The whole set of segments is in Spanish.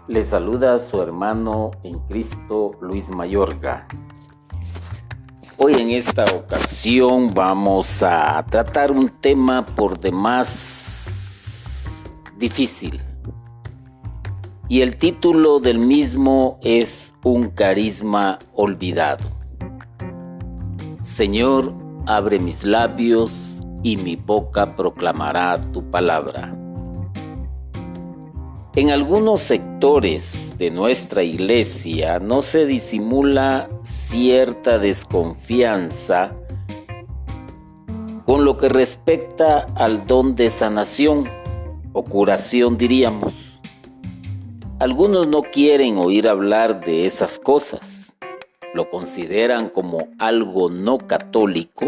Le saluda a su hermano en Cristo, Luis Mayorga. Hoy en esta ocasión vamos a tratar un tema por demás difícil. Y el título del mismo es Un carisma olvidado. Señor, abre mis labios y mi boca proclamará tu palabra. En algunos sectores de nuestra iglesia no se disimula cierta desconfianza con lo que respecta al don de sanación o curación, diríamos. Algunos no quieren oír hablar de esas cosas, lo consideran como algo no católico,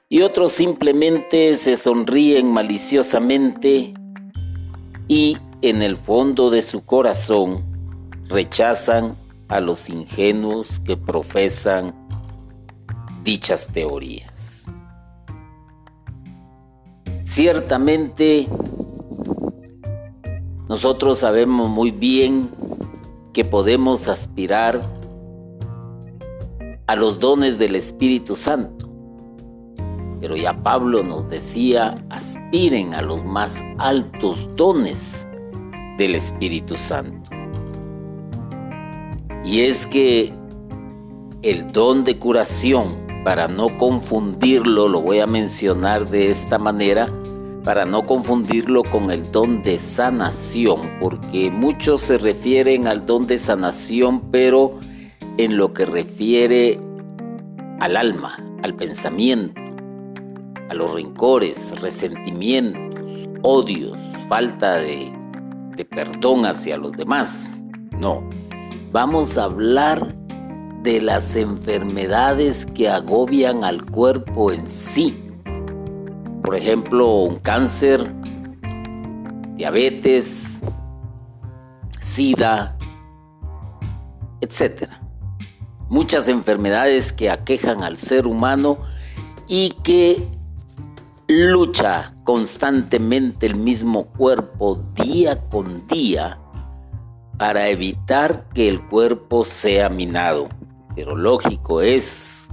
y otros simplemente se sonríen maliciosamente y en el fondo de su corazón rechazan a los ingenuos que profesan dichas teorías. Ciertamente, nosotros sabemos muy bien que podemos aspirar a los dones del Espíritu Santo, pero ya Pablo nos decía, aspiren a los más altos dones del Espíritu Santo. Y es que el don de curación, para no confundirlo, lo voy a mencionar de esta manera, para no confundirlo con el don de sanación, porque muchos se refieren al don de sanación, pero en lo que refiere al alma, al pensamiento, a los rencores, resentimientos, odios, falta de perdón hacia los demás. No, vamos a hablar de las enfermedades que agobian al cuerpo en sí. Por ejemplo, un cáncer, diabetes, SIDA, etc. Muchas enfermedades que aquejan al ser humano y que lucha constantemente el mismo cuerpo día con día para evitar que el cuerpo sea minado. Pero lógico es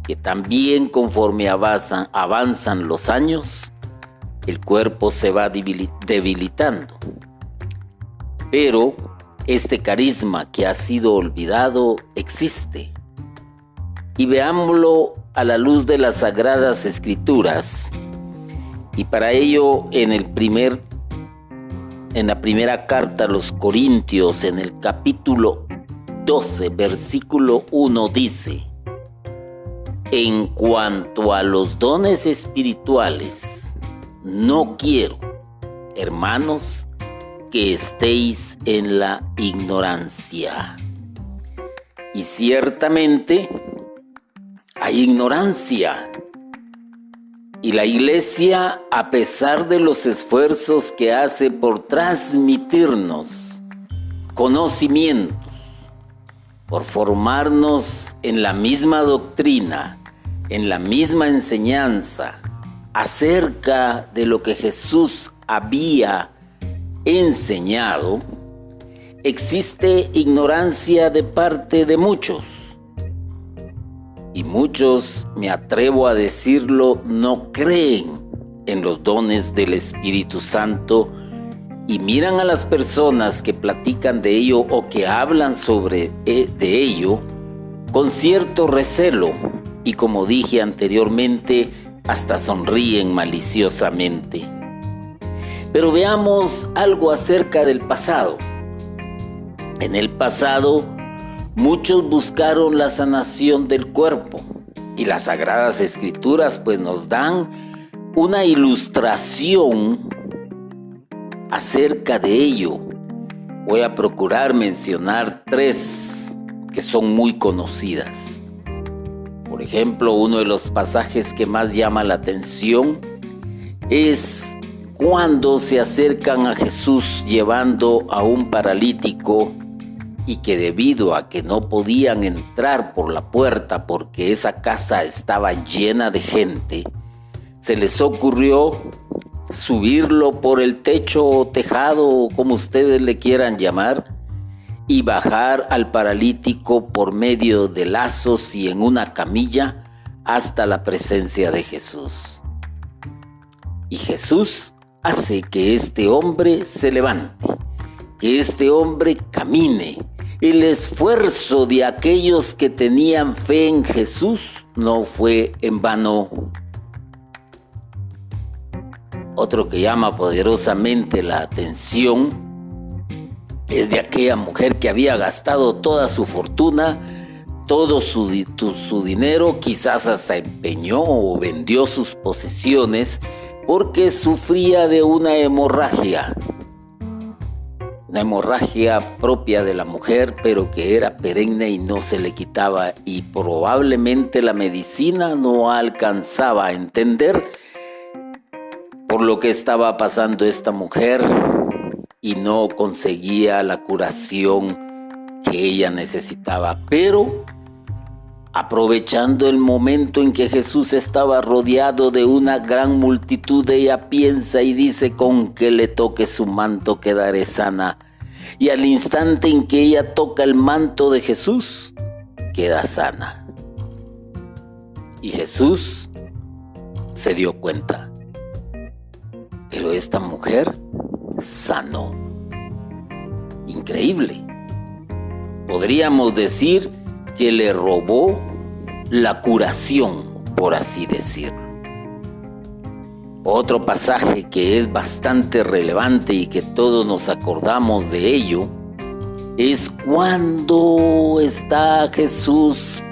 que también conforme avanzan los años, el cuerpo se va debilitando. Pero este carisma que ha sido olvidado existe. Y veámoslo a la luz de las Sagradas Escrituras. Y para ello, en la primera carta a los Corintios, en el capítulo 12, versículo 1, dice: en cuanto a los dones espirituales, no quiero, hermanos, que estéis en la ignorancia. Y ciertamente hay ignorancia. Y la iglesia, a pesar de los esfuerzos que hace por transmitirnos conocimientos, por formarnos en la misma doctrina, en la misma enseñanza, acerca de lo que Jesús había enseñado, existe ignorancia de parte de muchos. Y muchos, me atrevo a decirlo, no creen en los dones del Espíritu Santo y miran a las personas que platican de ello o que hablan de ello con cierto recelo y, como dije anteriormente, hasta sonríen maliciosamente. Pero veamos algo acerca del pasado. En el pasado, muchos buscaron la sanación del cuerpo y las Sagradas Escrituras pues nos dan una ilustración acerca de ello. Voy a procurar mencionar 3 que son muy conocidas. Por ejemplo, uno de los pasajes que más llama la atención es cuando se acercan a Jesús llevando a un paralítico y que debido a que no podían entrar por la puerta porque esa casa estaba llena de gente, se les ocurrió subirlo por el techo o tejado, o como ustedes le quieran llamar, y bajar al paralítico por medio de lazos y en una camilla hasta la presencia de Jesús. Y Jesús hace que este hombre se levante, que este hombre camine. El esfuerzo de aquellos que tenían fe en Jesús no fue en vano. Otro que llama poderosamente la atención es de aquella mujer que había gastado toda su fortuna, todo su dinero, quizás hasta empeñó o vendió sus posesiones porque sufría de una hemorragia propia de la mujer, pero que era perenne y no se le quitaba, y probablemente la medicina no alcanzaba a entender por lo que estaba pasando esta mujer y no conseguía la curación que ella necesitaba. Pero aprovechando el momento en que Jesús estaba rodeado de una gran multitud, ella piensa y dice: con que le toque su manto quedaré sana. Y al instante en que ella toca el manto de Jesús, queda sana. Y Jesús se dio cuenta. Pero esta mujer sanó. Increíble. Podríamos decir que le robó la curación, por así decirlo. Otro pasaje que es bastante relevante y que todos nos acordamos de ello es cuando está Jesús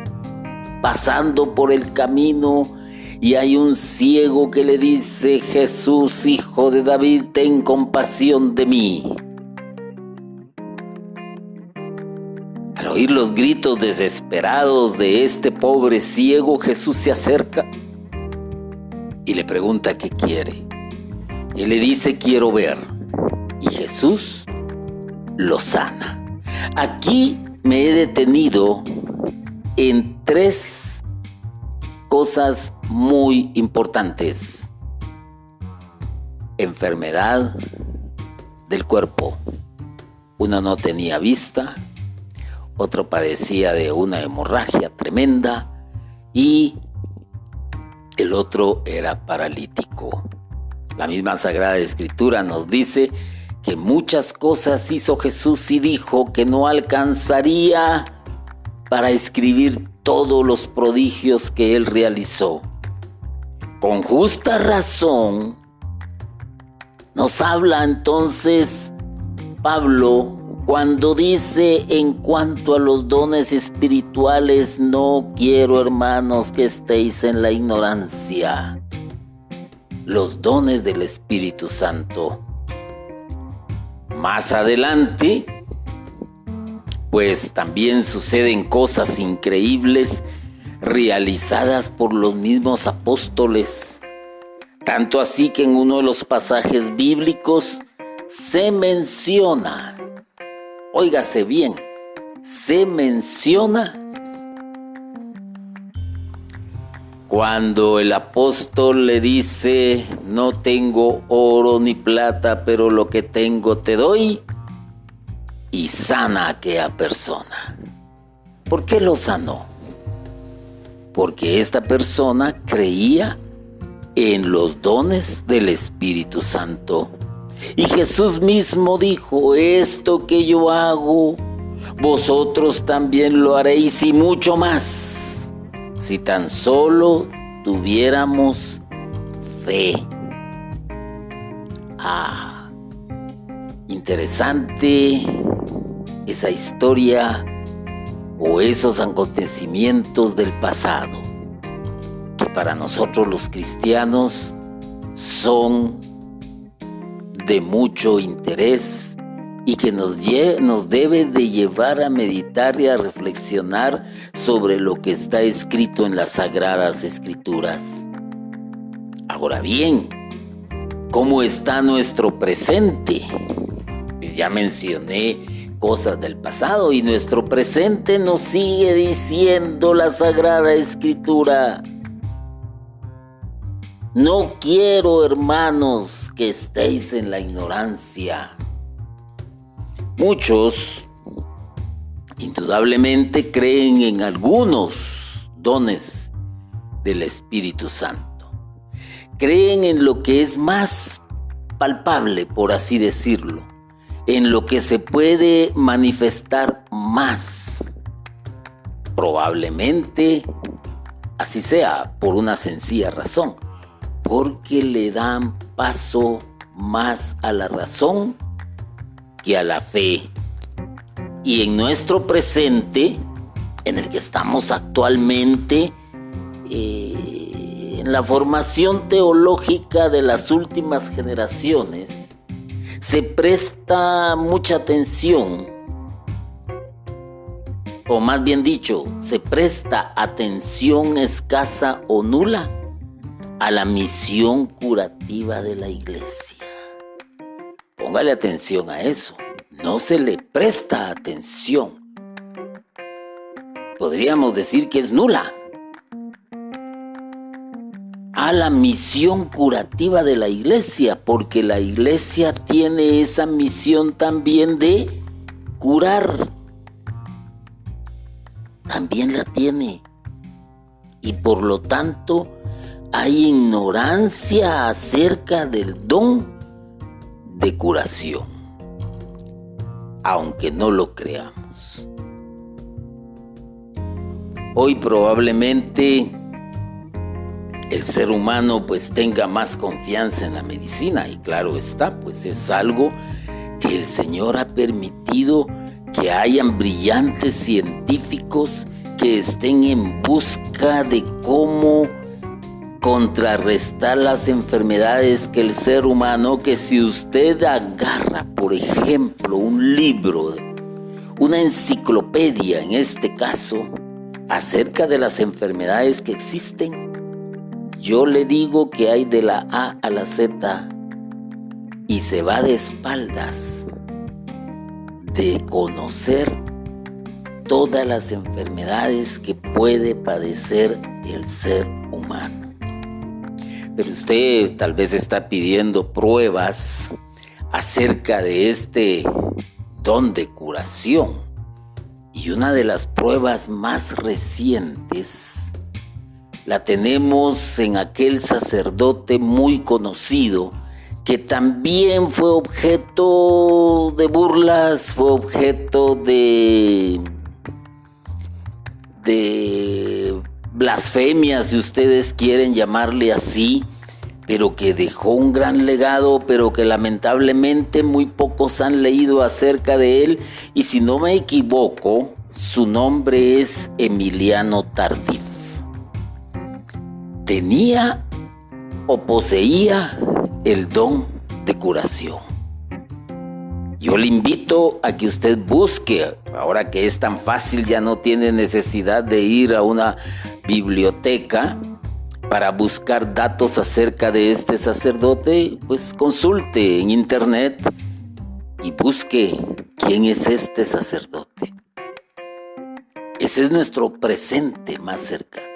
pasando por el camino y hay un ciego que le dice: Jesús, hijo de David, ten compasión de mí. Al oír los gritos desesperados de este pobre ciego, Jesús se acerca y le pregunta qué quiere. Y le dice: quiero ver. Y Jesús lo sana. Aquí me he detenido en 3 cosas muy importantes. Enfermedad del cuerpo. Uno no tenía vista, otro padecía de una hemorragia tremenda y el otro era paralítico. La misma Sagrada Escritura nos dice que muchas cosas hizo Jesús y dijo que no alcanzaría para escribir todos los prodigios que él realizó. Con justa razón nos habla entonces Pablo cuando dice: en cuanto a los dones espirituales, no quiero, hermanos, que estéis en la ignorancia. Los dones del Espíritu Santo. Más adelante, pues también suceden cosas increíbles realizadas por los mismos apóstoles. Tanto así que en uno de los pasajes bíblicos se menciona, óigase bien, se menciona cuando el apóstol le dice: no tengo oro ni plata, pero lo que tengo te doy, y sana a aquella persona. ¿Por qué lo sanó? Porque esta persona creía en los dones del Espíritu Santo. Y Jesús mismo dijo: esto que yo hago, vosotros también lo haréis y mucho más, si tan solo tuviéramos fe. Interesante esa historia o esos acontecimientos del pasado, que para nosotros los cristianos son de mucho interés y que nos debe de llevar a meditar y a reflexionar sobre lo que está escrito en las Sagradas Escrituras. Ahora bien, ¿cómo está nuestro presente? Pues ya mencioné cosas del pasado y nuestro presente nos sigue diciendo la Sagrada Escritura. No quiero, hermanos, que estéis en la ignorancia. Muchos, indudablemente, creen en algunos dones del Espíritu Santo. Creen en lo que es más palpable, por así decirlo, en lo que se puede manifestar más. Probablemente así sea, por una sencilla razón, porque le dan paso más a la razón que a la fe. Y en nuestro presente, en el que estamos actualmente, en la formación teológica de las últimas generaciones, se presta mucha atención, o más bien dicho, se presta atención escasa o nula a la misión curativa de la iglesia. Póngale atención a eso. No se le presta atención. Podríamos decir que es nula a la misión curativa de la iglesia, porque la iglesia tiene esa misión también de curar. También la tiene. Y por lo tanto, hay ignorancia acerca del don de curación, aunque no lo creamos. Hoy probablemente el ser humano pues tenga más confianza en la medicina, y claro está, pues es algo que el Señor ha permitido que hayan brillantes científicos que estén en busca de cómo contrarrestar las enfermedades que el ser humano, que si usted agarra, por ejemplo, un libro, una enciclopedia en este caso, acerca de las enfermedades que existen, yo le digo que hay de la A a la Z y se va de espaldas de conocer todas las enfermedades que puede padecer el ser humano. Pero usted tal vez está pidiendo pruebas acerca de este don de curación. Y una de las pruebas más recientes la tenemos en aquel sacerdote muy conocido que también fue objeto de burlas, fue objeto de blasfemia, si ustedes quieren llamarle así, pero que dejó un gran legado, pero que lamentablemente muy pocos han leído acerca de él, y si no me equivoco, su nombre es Emiliano Tardif. Tenía o poseía el don de curación. Yo le invito a que usted busque, ahora que es tan fácil, ya no tiene necesidad de ir a una biblioteca para buscar datos acerca de este sacerdote, pues consulte en internet y busque quién es este sacerdote. Ese es nuestro presente más cercano.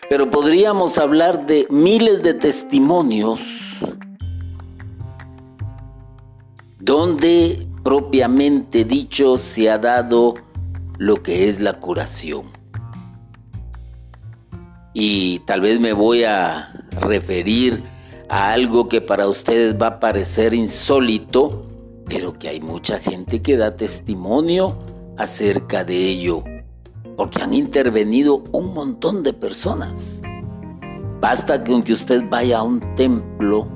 Pero podríamos hablar de miles de testimonios donde propiamente dicho se ha dado lo que es la curación. Y tal vez me voy a referir a algo que para ustedes va a parecer insólito, pero que hay mucha gente que da testimonio acerca de ello, porque han intervenido un montón de personas. Basta con que usted vaya a un templo,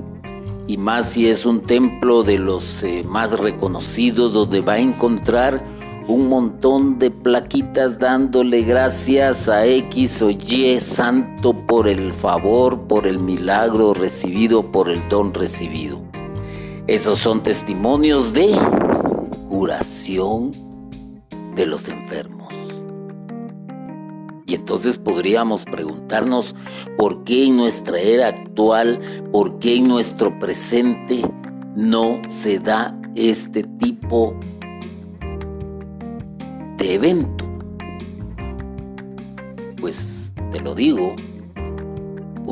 y más si es un templo de los más reconocidos, donde va a encontrar un montón de plaquitas dándole gracias a X o Y santo por el favor, por el milagro recibido, por el don recibido. Esos son testimonios de curación de los enfermos. Y entonces podríamos preguntarnos por qué en nuestra era actual, por qué en nuestro presente no se da este tipo de evento. Pues te lo digo,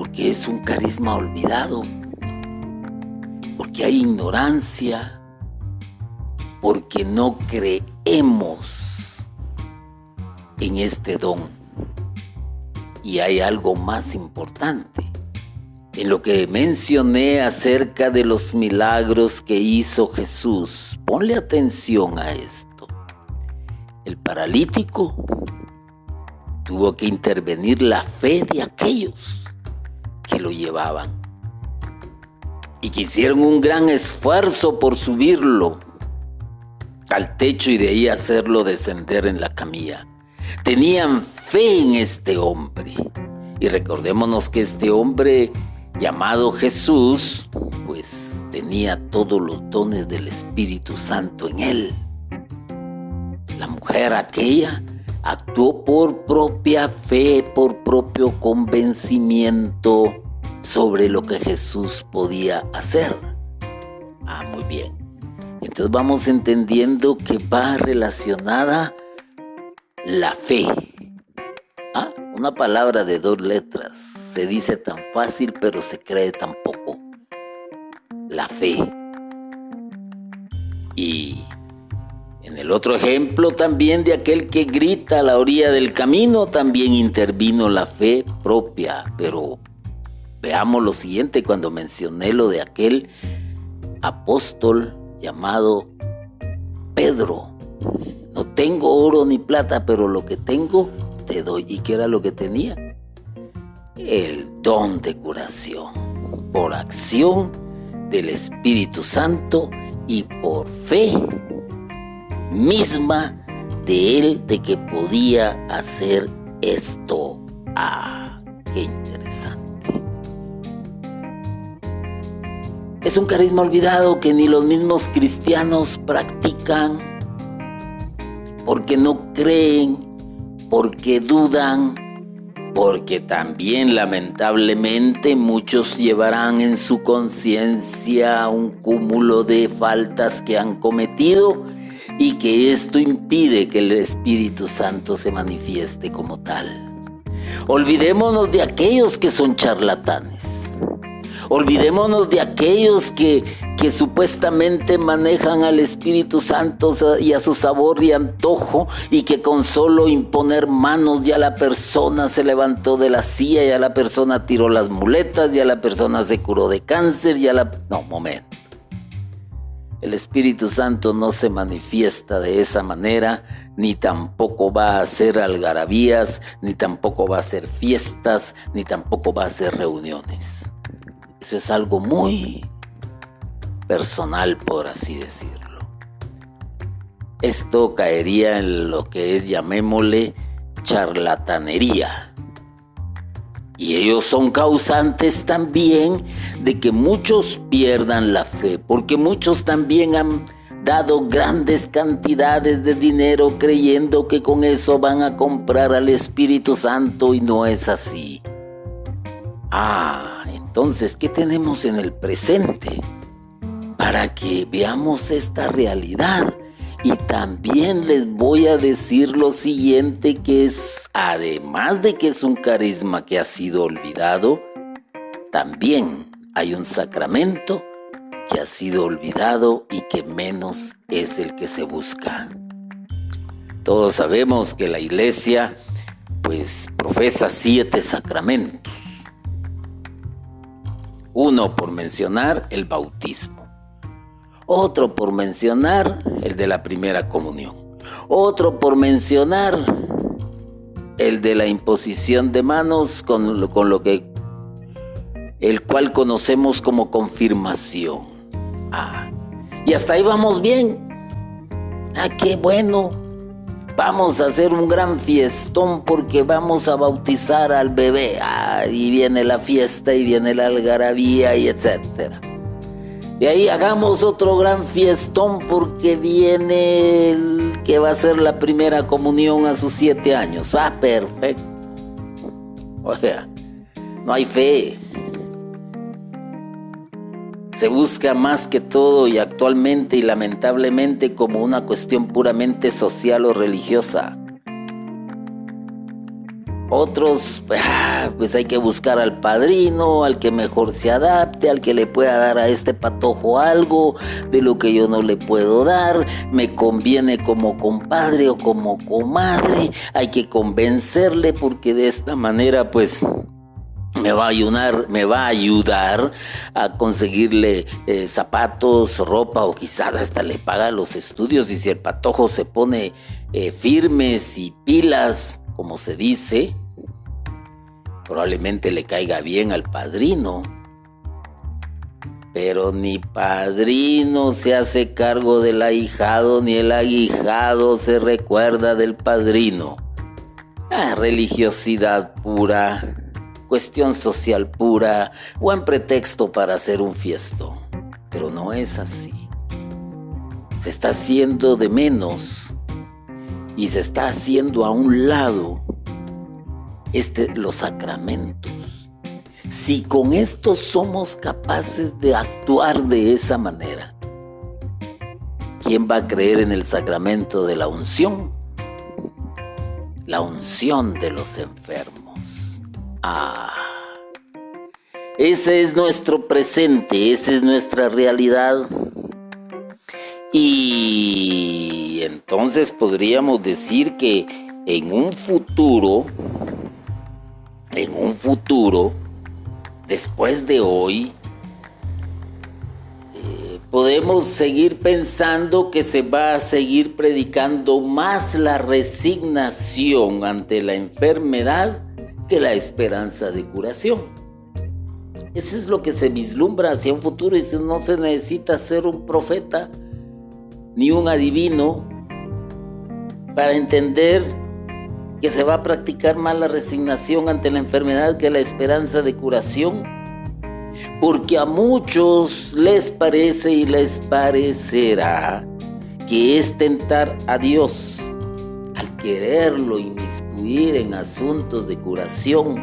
porque es un carisma olvidado, porque hay ignorancia, porque no creemos en este don. Y hay algo más importante. En lo que mencioné acerca de los milagros que hizo Jesús, ponle atención a esto. El paralítico tuvo que intervenir la fe de aquellos que lo llevaban y que hicieron un gran esfuerzo por subirlo al techo y de ahí hacerlo descender en la camilla. Tenían fe en este hombre. Y recordémonos que este hombre llamado Jesús, pues tenía todos los dones del Espíritu Santo en él. La mujer aquella actuó por propia fe, por propio convencimiento sobre lo que Jesús podía hacer. Muy bien. Entonces vamos entendiendo que va relacionada la fe. Una palabra de 2 letras. Se dice tan fácil, pero se cree tan poco. La fe. Y en el otro ejemplo también de aquel que grita a la orilla del camino, también intervino la fe propia. Pero veamos lo siguiente cuando mencioné lo de aquel apóstol llamado Pedro. No tengo oro ni plata, pero lo que tengo te doy. ¿Y qué era lo que tenía? El don de curación, por acción del Espíritu Santo y por fe misma de él de que podía hacer esto. Qué interesante. Es un carisma olvidado que ni los mismos cristianos practican porque no creen, porque dudan, porque también lamentablemente muchos llevarán en su conciencia un cúmulo de faltas que han cometido y que esto impide que el Espíritu Santo se manifieste como tal. Olvidémonos de aquellos que son charlatanes. Olvidémonos de aquellos que supuestamente manejan al Espíritu Santo y a su sabor y antojo, y que con solo imponer manos ya la persona se levantó de la silla, ya la persona tiró las muletas, ya la persona se curó de cáncer, No, momento. El Espíritu Santo no se manifiesta de esa manera, ni tampoco va a hacer algarabías, ni tampoco va a hacer fiestas, ni tampoco va a hacer reuniones. Eso es algo muy personal, por así decirlo. Esto caería en lo que es, llamémosle, charlatanería. Y ellos son causantes también de que muchos pierdan la fe, porque muchos también han dado grandes cantidades de dinero creyendo que con eso van a comprar al Espíritu Santo, y no es así. Entonces, ¿qué tenemos en el presente? Para que veamos esta realidad. Y también les voy a decir lo siguiente, que es, además de que es un carisma que ha sido olvidado, también hay un sacramento que ha sido olvidado y que menos es el que se busca. Todos sabemos que la iglesia, pues, profesa 7 sacramentos. Uno, por mencionar, el bautismo. Otro, por mencionar, el de la primera comunión. Otro, por mencionar, el de la imposición de manos, el cual conocemos como confirmación. Y hasta ahí vamos bien. Qué bueno. Vamos a hacer un gran fiestón porque vamos a bautizar al bebé. Y viene la fiesta y viene la algarabía y etcétera. Y ahí hagamos otro gran fiestón porque viene el que va a hacer la primera comunión a sus 7 años. Perfecto. O sea, no hay fe. Se busca más que todo y actualmente y lamentablemente como una cuestión puramente social o religiosa. Otros, pues hay que buscar al padrino, al que mejor se adapte, al que le pueda dar a este patojo algo de lo que yo no le puedo dar. Me conviene como compadre o como comadre. Hay que convencerle porque de esta manera, pues, me va a ayudar a conseguirle zapatos, ropa, o quizás hasta le paga los estudios. Y si el patojo se pone firmes y pilas, como se dice, probablemente le caiga bien al padrino. Pero ni padrino se hace cargo del ahijado, ni el ahijado se recuerda del padrino. Religiosidad pura, cuestión social pura, buen pretexto para hacer un fiestón. Pero no es así. Se está haciendo de menos y se está haciendo a un lado los sacramentos. Si con esto somos capaces de actuar de esa manera, ¿quién va a creer en el sacramento de la unción? La unción de los enfermos. Ese es nuestro presente, esa es nuestra realidad. Y entonces podríamos decir que en un futuro, después de hoy, podemos seguir pensando que se va a seguir predicando más la resignación ante la enfermedad que la esperanza de curación. Eso es lo que se vislumbra hacia un futuro, y no se necesita ser un profeta ni un adivino para entender que se va a practicar más la resignación ante la enfermedad que la esperanza de curación, porque a muchos les parece y les parecerá que es tentar a Dios al quererlo inmiscuir en asuntos de curación,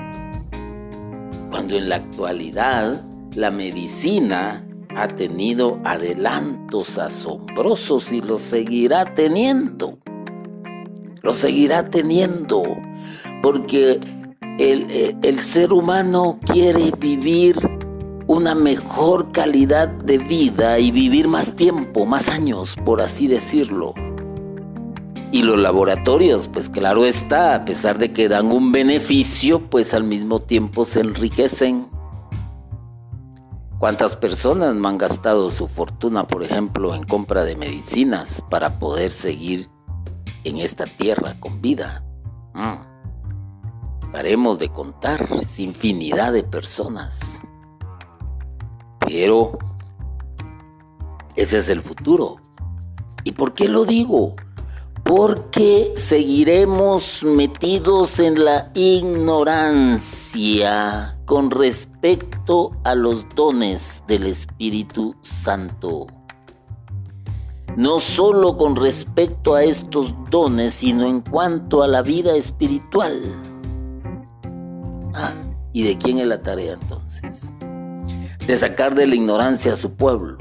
cuando en la actualidad la medicina ha tenido adelantos asombrosos y los seguirá teniendo. Porque el ser humano quiere vivir una mejor calidad de vida y vivir más tiempo, más años, por así decirlo. Y los laboratorios, pues claro está, a pesar de que dan un beneficio, pues al mismo tiempo se enriquecen. ¿Cuántas personas no han gastado su fortuna, por ejemplo, en compra de medicinas para poder seguir en esta tierra con vida? Paremos de contar, es infinidad de personas. Pero ese es el futuro. ¿Y por qué lo digo? Porque seguiremos metidos en la ignorancia con respecto a los dones del Espíritu Santo. No solo con respecto a estos dones, sino en cuanto a la vida espiritual. ¿Y de quién es la tarea entonces? De sacar de la ignorancia a su pueblo.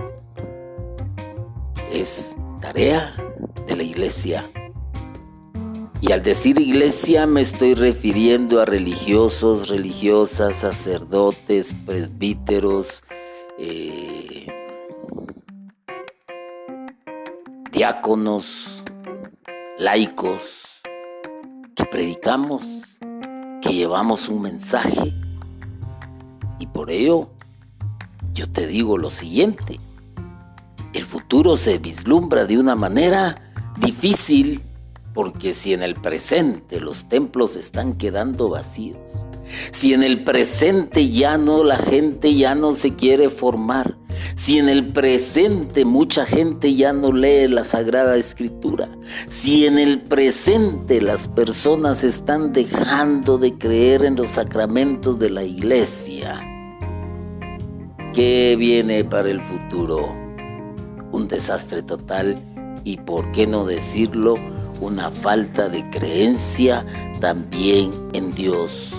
Es tarea de la iglesia. Y al decir iglesia me estoy refiriendo a religiosos, religiosas, sacerdotes, presbíteros, diáconos, laicos, que predicamos, que llevamos un mensaje. Y por ello yo te digo lo siguiente: el futuro se vislumbra de una manera difícil, porque si en el presente los templos están quedando vacíos, si en el presente la gente ya no se quiere formar, si en el presente mucha gente ya no lee la Sagrada Escritura, si en el presente las personas están dejando de creer en los sacramentos de la iglesia, ¿qué viene para el futuro? Un desastre total y, ¿por qué no decirlo?, una falta de creencia también en Dios.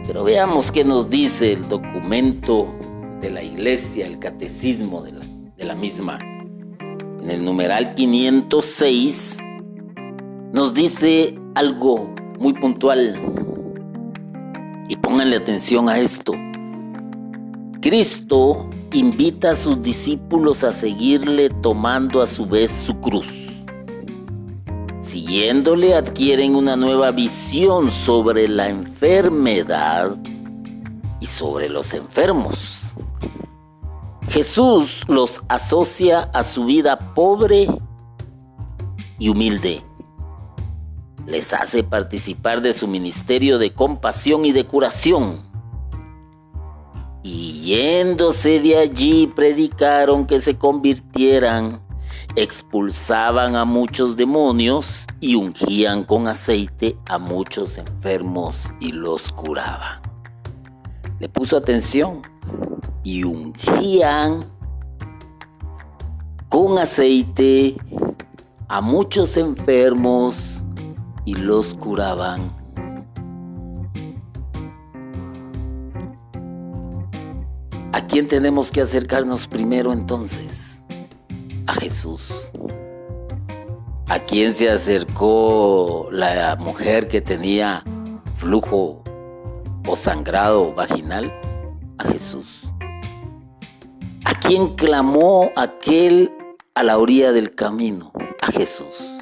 Pero veamos qué nos dice el documento de la iglesia, el catecismo de la misma. En el numeral 506 nos dice algo muy puntual. Y pónganle atención a esto. Cristo invita a sus discípulos a seguirle tomando a su vez su cruz. Siguiéndole adquieren una nueva visión sobre la enfermedad y sobre los enfermos. Jesús los asocia a su vida pobre y humilde. Les hace participar de su ministerio de compasión y de curación. Y yéndose de allí predicaron que se convirtieran, expulsaban a muchos demonios y ungían con aceite a muchos enfermos y los curaban. ¿Le puso atención? Y ungían con aceite a muchos enfermos y los curaban. ¿A quién tenemos que acercarnos primero entonces? A Jesús. ¿A quién se acercó la mujer que tenía flujo o sangrado vaginal? A Jesús. ¿A quién clamó aquel a la orilla del camino? A Jesús.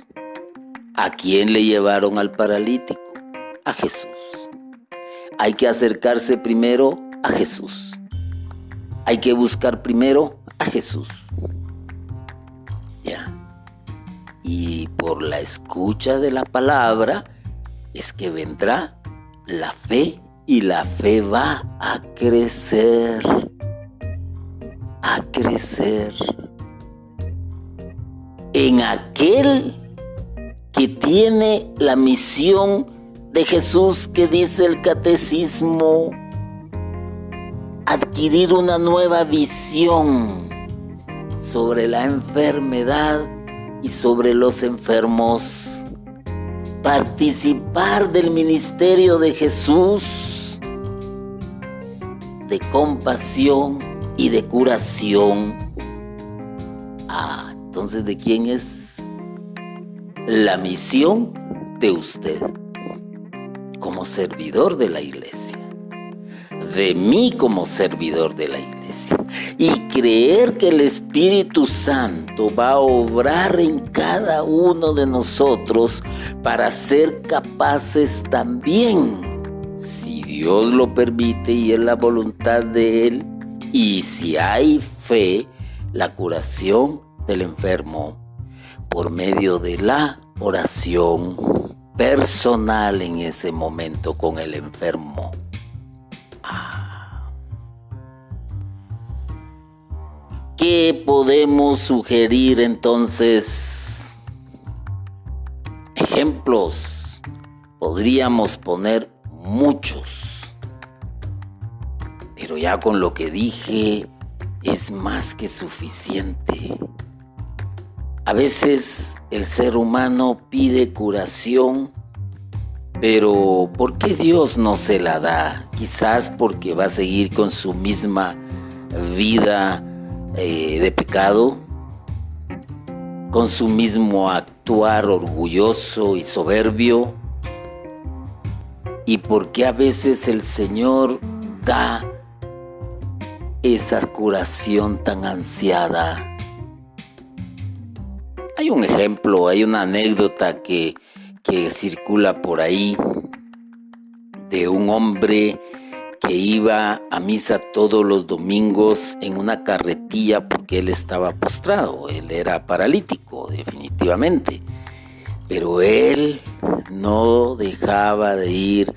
¿A quién le llevaron al paralítico? A Jesús. Hay que acercarse primero a Jesús. Hay que buscar primero a Jesús. Ya. Y por la escucha de la palabra es que vendrá la fe, y la fe va a crecer. A crecer. En aquel que tiene la misión de Jesús, que dice el catecismo, adquirir una nueva visión sobre la enfermedad y sobre los enfermos, participar del ministerio de Jesús, de compasión y de curación. Entonces, ¿de quién es la misión? De usted, como servidor de la iglesia. De mí como servidor de la iglesia. Y creer que el Espíritu Santo va a obrar en cada uno de nosotros para ser capaces también, si Dios lo permite y es la voluntad de Él, y si hay fe, la curación del enfermo por medio de la oración personal en ese momento con el enfermo. ¿Qué podemos sugerir entonces? Ejemplos. Podríamos poner muchos. Pero ya con lo que dije es más que suficiente. A veces el ser humano pide curación, pero ¿por qué Dios no se la da? Quizás porque va a seguir con su misma vida de pecado, con su mismo actuar orgulloso y soberbio, y porque a veces el Señor da esa curación tan ansiada. Hay un ejemplo, hay una anécdota que circula por ahí de un hombre que iba a misa todos los domingos en una carretilla porque él estaba postrado, él era paralítico definitivamente, pero él no dejaba de ir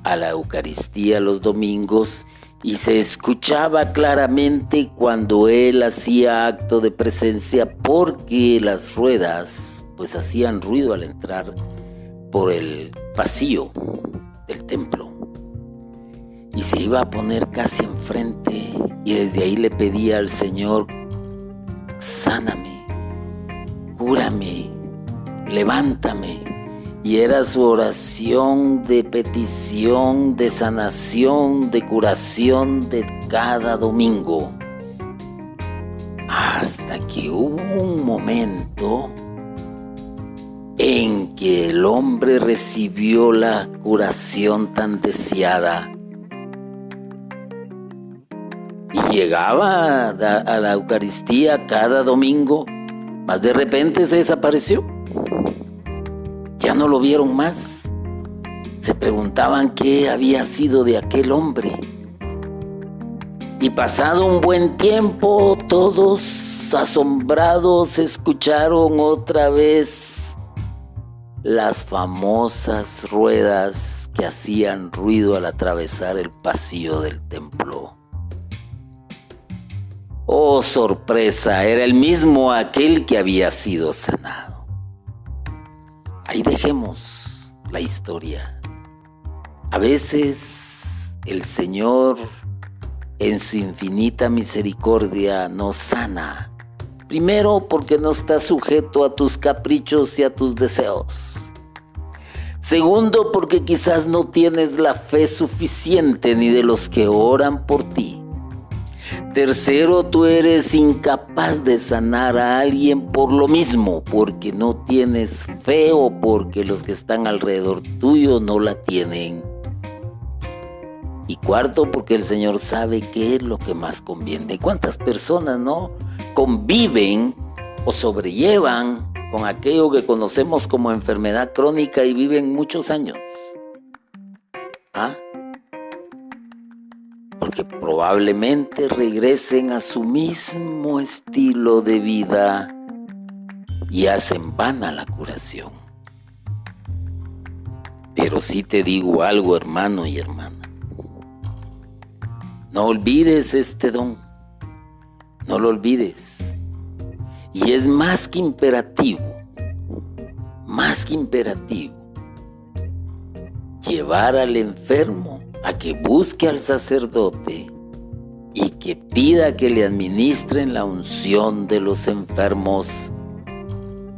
a la Eucaristía los domingos y se escuchaba claramente cuando él hacía acto de presencia, porque las ruedas pues hacían ruido al entrar por el pasillo del templo. Y se iba a poner casi enfrente y desde ahí le pedía al Señor: sáname, cúrame, levántame. Y era su oración de petición, de sanación, de curación de cada domingo. Hasta que hubo un momento en que el hombre recibió la curación tan deseada y llegaba a la Eucaristía cada domingo, mas de repente se desapareció. Ya no lo vieron más. Se preguntaban qué había sido de aquel hombre. Y pasado un buen tiempo, todos asombrados escucharon otra vez las famosas ruedas que hacían ruido al atravesar el pasillo del templo. ¡Oh, sorpresa! Era el mismo aquel que había sido sanado. Ahí dejemos la historia. A veces el Señor, en su infinita misericordia, nos sana. Primero, porque no está sujeto a tus caprichos y a tus deseos. Segundo, porque quizás no tienes la fe suficiente ni de los que oran por ti. Tercero, tú eres incapaz de sanar a alguien por lo mismo, porque no tienes fe o porque los que están alrededor tuyo no la tienen. Y cuarto, porque el Señor sabe qué es lo que más conviene. ¿Cuántas personas no conviven o sobrellevan con aquello que conocemos como enfermedad crónica y viven muchos años? ¿Ah? Porque probablemente regresen a su mismo estilo de vida y hacen vana la curación. Pero sí te digo algo, hermano y hermana. No olvides este don. No lo olvides. Y es más que imperativo, llevar al enfermo a que busque al sacerdote y que pida que le administren la unción de los enfermos,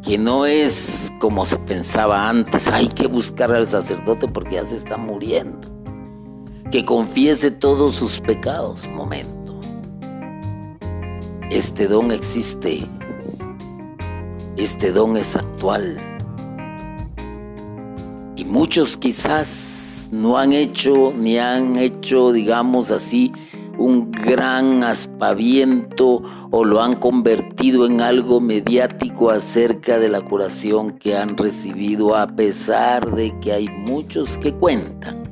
que no es como se pensaba antes, hay que buscar al sacerdote porque ya se está muriendo, que confiese todos sus pecados. Momento, este don existe, este don es actual. Y muchos quizás no han hecho, digamos así, un gran aspaviento o lo han convertido en algo mediático acerca de la curación que han recibido, a pesar de que hay muchos que cuentan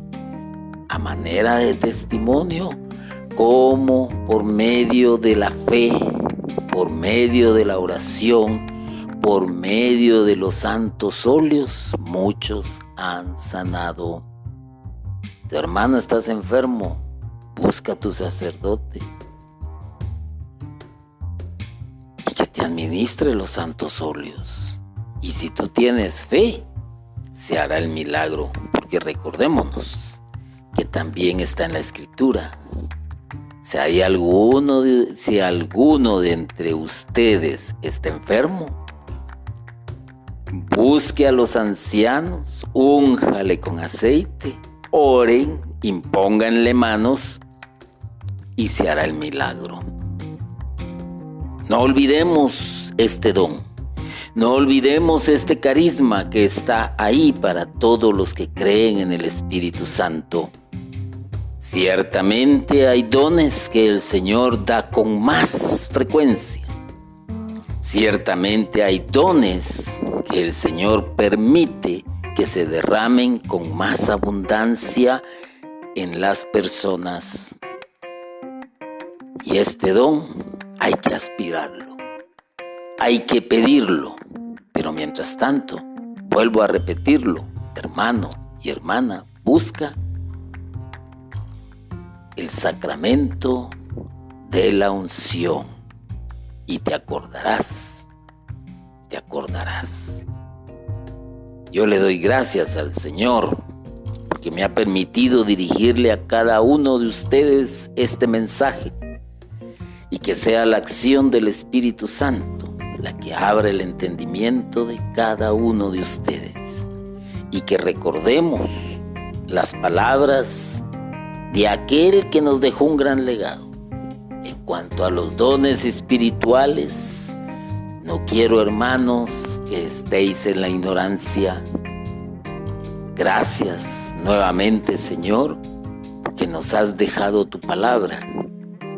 a manera de testimonio cómo por medio de la fe, por medio de la oración, por medio de los santos óleos, muchos han sanado. Tu hermano, estás enfermo, busca a tu sacerdote y que te administre los santos óleos. Y si tú tienes fe, se hará el milagro, porque recordémonos que también está en la Escritura. Si alguno de entre ustedes está enfermo, busque a los ancianos, únjale con aceite, oren, impónganle manos y se hará el milagro. No olvidemos este don, no olvidemos este carisma que está ahí para todos los que creen en el Espíritu Santo. Ciertamente hay dones que el Señor da con más frecuencia. Ciertamente hay dones que el Señor permite que se derramen con más abundancia en las personas. Y este don hay que aspirarlo, hay que pedirlo. Pero mientras tanto, vuelvo a repetirlo, hermano y hermana, busca el sacramento de la unción y te acordarás. Yo le doy gracias al Señor porque me ha permitido dirigirle a cada uno de ustedes este mensaje y que sea la acción del Espíritu Santo la que abra el entendimiento de cada uno de ustedes y que recordemos las palabras de aquel que nos dejó un gran legado. En cuanto a los dones espirituales, No quiero, hermanos, que estéis en la ignorancia. Gracias nuevamente, Señor, porque nos has dejado tu palabra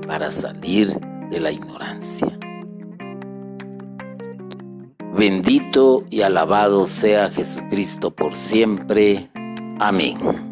para salir de la ignorancia. Bendito y alabado sea Jesucristo por siempre. Amén.